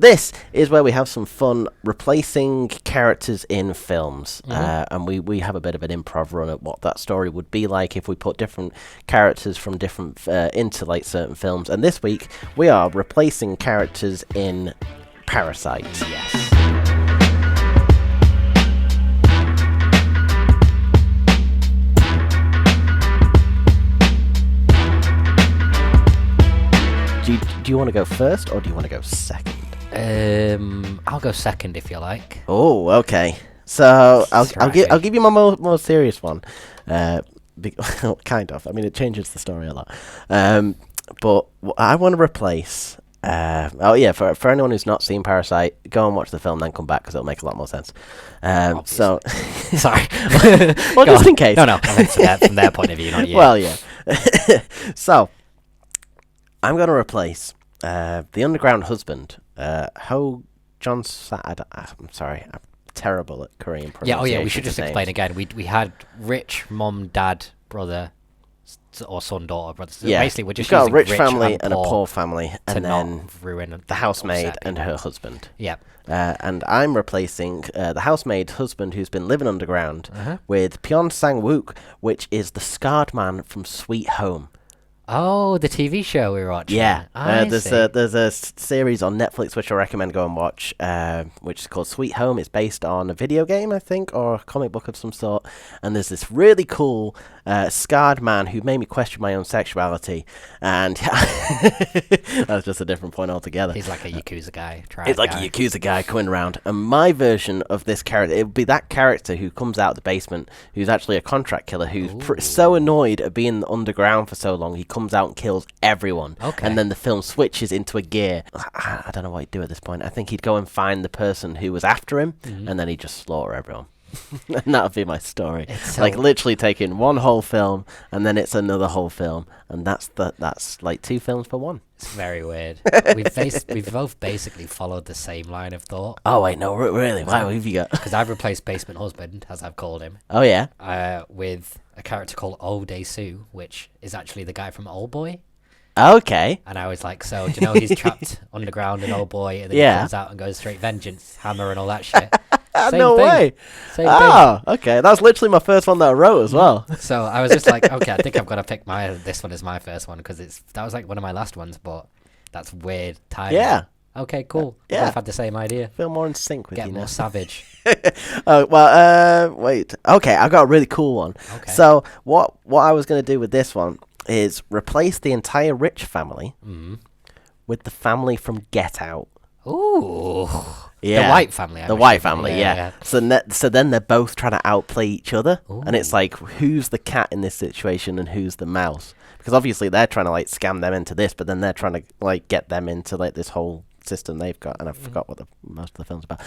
This is where we have some fun replacing characters in films. And we have a bit of an improv run at what that story would be like if we put different characters from different into like certain films. And this week we are replacing characters in Parasite. Yes. Do you want to go first or do you want to go second? I'll go second if you like. Oh, okay. So I'll give you my more serious one. Kind of. I mean, it changes the story a lot. But I want to replace. For anyone who's not seen Parasite, go and watch the film, then come back because it'll make a lot more sense. So, sorry. Well, just in case. No. I meant from their point of view, not you. Well, yeah. So, I'm going to replace the underground husband, Ho John. I'm sorry, I'm terrible at Korean pronunciation. Yeah. We should just explain again. We had rich mom, dad, brother, or son, daughter, brother. So basically, we're just got using a rich family and a poor poor family, and then ruin the housemaid and her husband. Yeah. And I'm replacing the housemaid husband who's been living underground with Pyeon Sang-wook, which is the scarred man from Sweet Home. Oh, the TV show we were watching. Yeah, there's a series on Netflix which I recommend go and watch, which is called Sweet Home. It's based on a video game, I think, or a comic book of some sort. And there's this really cool scarred man who made me question my own sexuality. And that's just a different point altogether. He's like a Yakuza guy. It's like a Yakuza guy coming around. And my version of this character, it would be that character who comes out of the basement, who's actually a contract killer, who's so annoyed at being underground for so long, he comes out and kills everyone. Okay. And then the film switches into a gear. I don't know what he'd do at this point. I think he'd go and find the person who was after him, and then he'd just slaughter everyone. And that would be my story. Like literally taking one whole film, and then it's another whole film, and that's like two films for one. It's very weird. We've both basically followed the same line of thought. Oh wait, no, really? Why? What have you got? Because I've replaced Basement Husband, as I've called him. Oh yeah. With a character called Oh Dae-soo, which is actually the guy from Old Boy. Okay. And I was like, so do you know he's trapped underground in Old Boy, and then he comes out and goes straight vengeance, hammer and all that shit. No way. Same thing. Okay. That was literally my first one that I wrote as well. So I was just like, okay, I think I'm gonna pick this one as my first one because that was like one of my last ones, but that's weird timing. Yeah. Okay, cool. Yeah. I've had the same idea. Feel more in sync with you now. Get more savage. Wait. Okay, I got a really cool one. Okay. So what I was gonna do with this one is replace the entire Rich family with the family from Get Out. Ooh. Yeah. The White family. The White family, yeah. So then they're both trying to outplay each other. Ooh. And it's like, who's the cat in this situation and who's the mouse? Because obviously they're trying to like scam them into this, but then they're trying to like get them into like this whole system they've got, and I forgot what most of the film's about.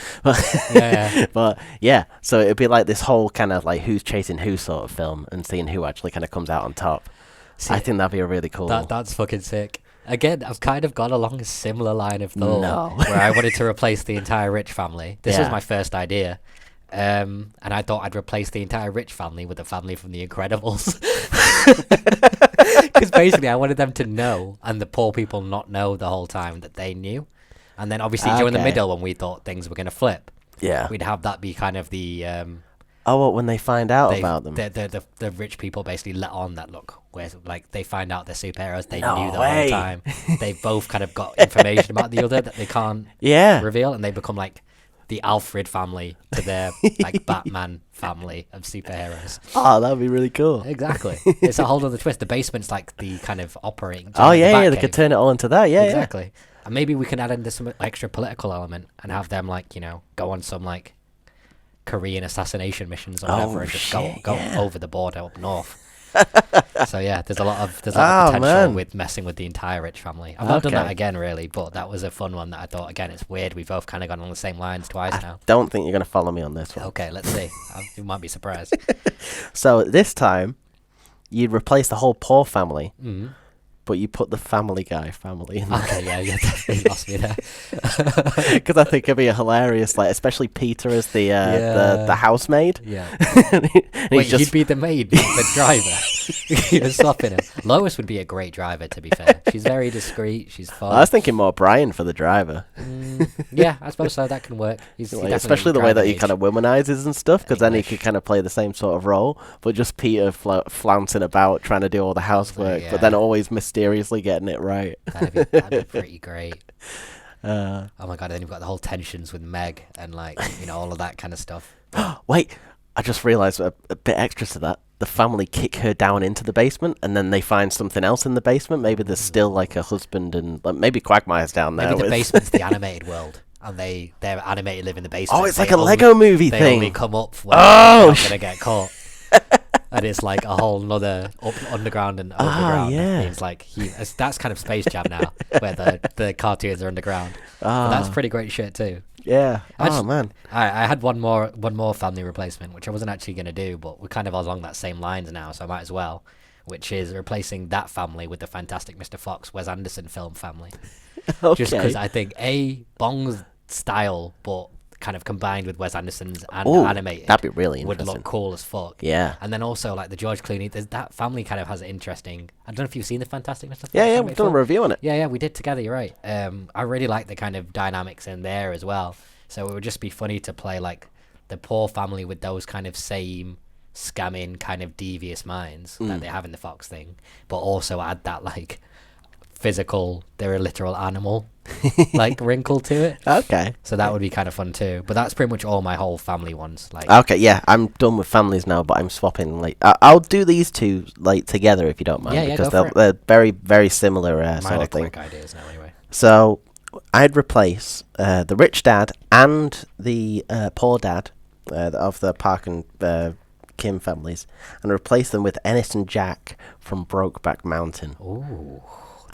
But yeah, so it'd be like this whole kind of like who's chasing who sort of film, and seeing who actually kind of comes out on top. See, I think that'd be a really cool. That's fucking sick. Again, I've kind of gone along a similar line of thought, where I wanted to replace the entire Rich family. This was my first idea. And I thought I'd replace the entire Rich family with the family from The Incredibles. Because basically I wanted them to know, and the poor people not know the whole time that they knew. And then obviously during the middle, when we thought things were going to flip, we'd have that be kind of the... when they find out about them? The rich people basically let on that, look, where like they find out they're superheroes, they knew the whole time. They both kind of got information about the other that they can't reveal, and they become like the Alfred family to their like Batman family of superheroes. Oh, that would be really cool. Exactly. It's a whole other twist. The basement's like the kind of operating. They could turn it all into that. Yeah, exactly. And maybe we can add in some extra political element and have them like, go on some like Korean assassination missions or whatever, and just go over the border up north. So yeah, there's a lot of potential with messing with the entire Rich family. I've not done that again really, but that was a fun one that I thought, again, it's weird. We've both kind of gone on the same lines twice now. Don't think you're going to follow me on this one. Okay, let's see. You might be surprised. So this time, you'd replace the whole poor family. But you put the Family Guy family in there. Okay, yeah, you definitely lost me there. Because I think it'd be a hilarious, like, especially Peter as the housemaid. Yeah. Wait, he'd be the maid, the driver. You're swapping them. Lois would be a great driver, to be fair. She's very discreet. She's fun. I was thinking more Brian for the driver. Yeah, I suppose so. That can work. Especially the way that he kind of womanizes and stuff, because then he could kind of play the same sort of role. But just Peter flouncing about, trying to do all the housework, but then always mysteriously getting it right. That'd be pretty great. Oh my god! And then you've got the whole tensions with Meg and all of that kind of stuff. Wait, I just realised a bit extra to that. The family kick her down into the basement, and then they find something else in the basement. Maybe there's still like a husband, and maybe Quagmire's down there. Maybe the basement's the animated world, and they're animated live in the basement. Oh, it's like a Lego movie thing. They only come up when they're not gonna get caught. And it's like a whole nother underground and overground. Yeah. It's like that's kind of Space Jam now, where the cartoons are underground. But that's pretty great shit too. Yeah. Actually, man. I had one more family replacement, which I wasn't actually going to do, but we're kind of along that same lines now, so I might as well. Which is replacing that family with the Fantastic Mr. Fox, Wes Anderson film family. Okay. Just because I think Bong's style, but kind of combined with Wes Anderson's and animated, that'd be really would interesting. look cool as fuck. Yeah. And then also like the George Clooney, that family kind of has an interesting. I don't know if you've seen the Fantastic Mr. Fox. Yeah, we've done a review on it. Yeah, we did together. You're right. I really like the kind of dynamics in there as well. So it would just be funny to play like the poor family with those kind of same scamming kind of devious minds that they have in the Fox thing, but also add that like physical, they're a literal animal like wrinkle to it. Okay. So that would be kind of fun too. But that's pretty much all my whole family ones. Like, okay, yeah, I'm done with families now, but I'm swapping. Like, I'll do these two like together if you don't mind, because they're very, very similar sort of thing. Quick ideas now, anyway. So I'd replace the rich dad and the poor dad of the Park and Kim families, and replace them with Ennis and Jack from Brokeback Mountain. Ooh.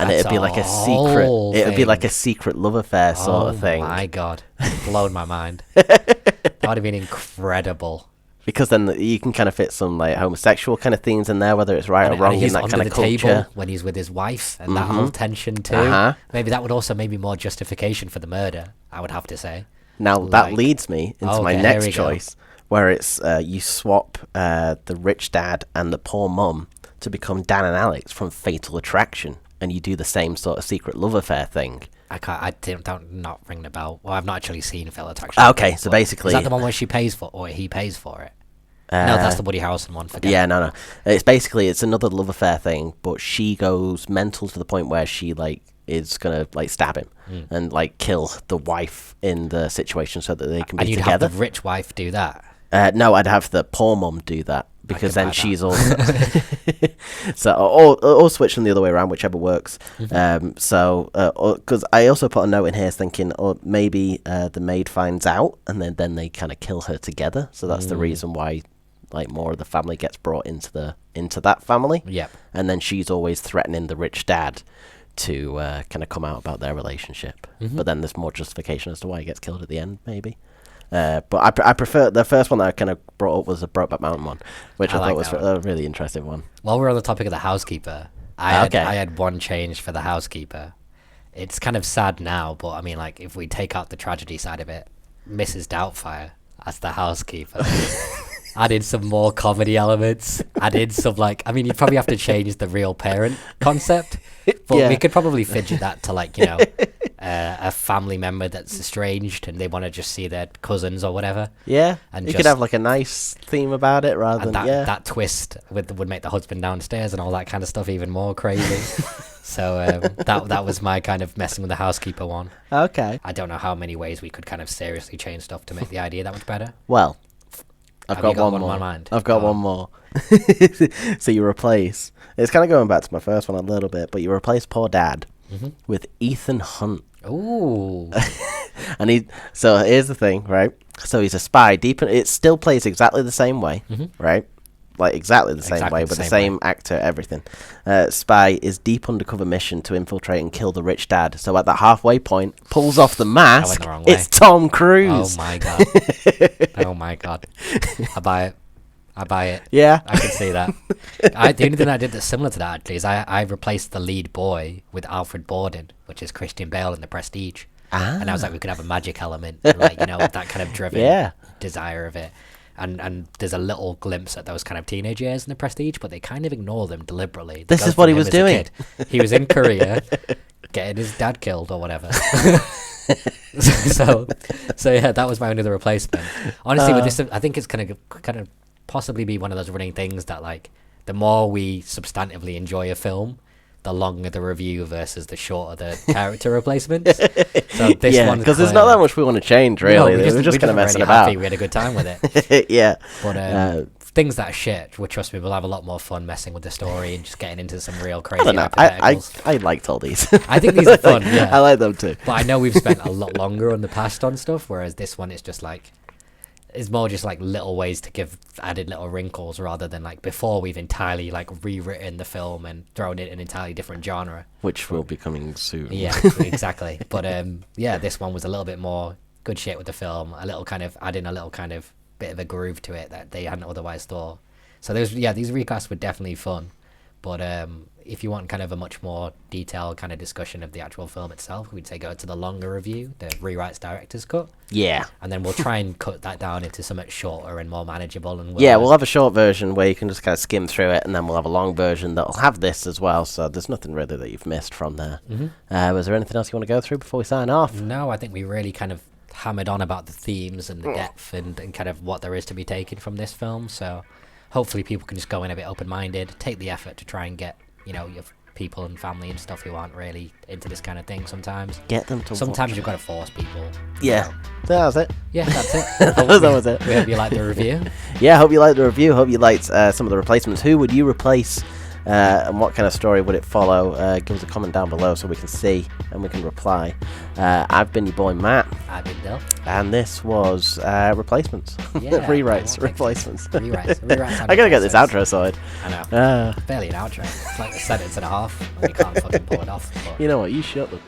And it'd be like a secret. It'd be like a secret love affair sort of thing. Oh my god, blown my mind. That would have been incredible. Because then you can kind of fit some like homosexual kind of themes in there, whether it's right or wrong in that kind of culture. Table when he's with his wife and that whole tension too. Maybe that would also maybe more justification for the murder. I would have to say. Now that leads me into my next choice, where it's you swap the rich dad and the poor mum to become Dan and Alex from Fatal Attraction. And you do the same sort of secret love affair thing. I don't not ring the bell. Well, I've not actually seen Fatal Attraction. Okay, so basically, is that the one where she pays for, or he pays for it? No, that's the Woody Harrelson one. Yeah, no. It's another love affair thing, but she goes mental to the point where she like is gonna like stab him and like kill the wife in the situation so that they can be together. And you'd have the rich wife do that. No, I'd have the poor mum do that. Because then she's also so or switch them the other way around, whichever works. Because I also put a note in here thinking, maybe the maid finds out and then they kind of kill her together. So that's the reason why like more of the family gets brought into that family. Yep. And then she's always threatening the rich dad to kind of come out about their relationship. But then there's more justification as to why he gets killed at the end, maybe. But I prefer the first one that I kind of brought up was the Brokeback Mountain one, which I thought was a really interesting one. While we're on the topic of the housekeeper, I had one change for the housekeeper. It's kind of sad now, but I mean, like, if we take out the tragedy side of it, Mrs. Doubtfire as the housekeeper. Added some more comedy elements. Added some, like, I mean, you'd probably have to change the real parent concept, but we could probably fidget that to, like, a family member that's estranged and they want to just see their cousins or whatever. Yeah, and you could have like a nice theme about it rather than that twist would make the husband downstairs and all that kind of stuff even more crazy. So that was my kind of messing with the housekeeper one. Okay. I don't know how many ways we could kind of seriously change stuff to make the idea that much better. Well, I've got one more. I've got one more. So you replace. It's kind of going back to my first one a little bit, but you replace poor dad with Ethan Hunt. Ooh. And so here's the thing, right? So he's a spy it still plays exactly the same way, right? Like exactly the same way, but the same actor, everything. Spy is deep undercover mission to infiltrate and kill the rich dad. So at the halfway point, pulls off the mask. It's Tom Cruise. Oh my god. Oh my god. I buy it. Yeah. I can see that. The only thing I did that's similar to that, actually, is I replaced the lead boy with Alfred Borden, which is Christian Bale in The Prestige. And I was like, we could have a magic element, like, that kind of driven desire of it. And there's a little glimpse at those kind of teenage years in The Prestige, but they kind of ignore them deliberately. This is what he was doing. He was in Korea getting his dad killed or whatever. so yeah, that was my only The Replacement. Honestly, with this, I think it's kind of possibly be one of those running things that, like, the more we substantively enjoy a film, the longer the review versus the shorter the character replacements. So this one, because there's not that much we want to change, really. No, we're just kind of messing really about. Happy. We had a good time with it. Yeah. But things that are shit, well, trust me, we'll have a lot more fun messing with the story and just getting into some real crazy hypotheticals. I liked all these. I think these are fun, yeah. I like them too. But I know we've spent a lot longer on the past on stuff, whereas this one is just like, it's more just like little ways to give added little wrinkles rather than like before we've entirely like rewritten the film and thrown it in an entirely different genre. Which will be coming soon. Yeah, exactly. But yeah, this one was a little bit more good shit with the film, a little kind of adding a little kind of bit of a groove to it that they hadn't otherwise thought. So these recasts were definitely fun. But if you want kind of a much more detailed kind of discussion of the actual film itself, we'd say go to the longer review, the rewrites director's cut. Yeah. And then we'll try and cut that down into something shorter and more manageable. And we'll have a short version where you can just kind of skim through it, and then we'll have a long version that'll have this as well. So there's nothing really that you've missed from there. Mm-hmm. Was there anything else you want to go through before we sign off? No, I think we really kind of hammered on about the themes and the depth and kind of what there is to be taken from this film. So hopefully people can just go in a bit open-minded, take the effort to try and get, you know, your people and family and stuff who aren't really into this kind of thing sometimes. Get them to Sometimes you've got to force people. Yeah. That was it. Yeah, that's it. That was it. We hope you liked the review. Yeah, hope you liked the review. Hope you liked some of the replacements. Who would you replace? And what kind of story would it follow? Give us a comment down below so we can see and we can reply. I've been your boy Matt. I've been Dill. And this was Replacements. Yeah, Rewrites, Replacements. Rewrites. I gotta get this outro sorted. I know. Barely an outro. It's like a sentence and a half. And we can't fucking pull it off. But you know what? You shut them.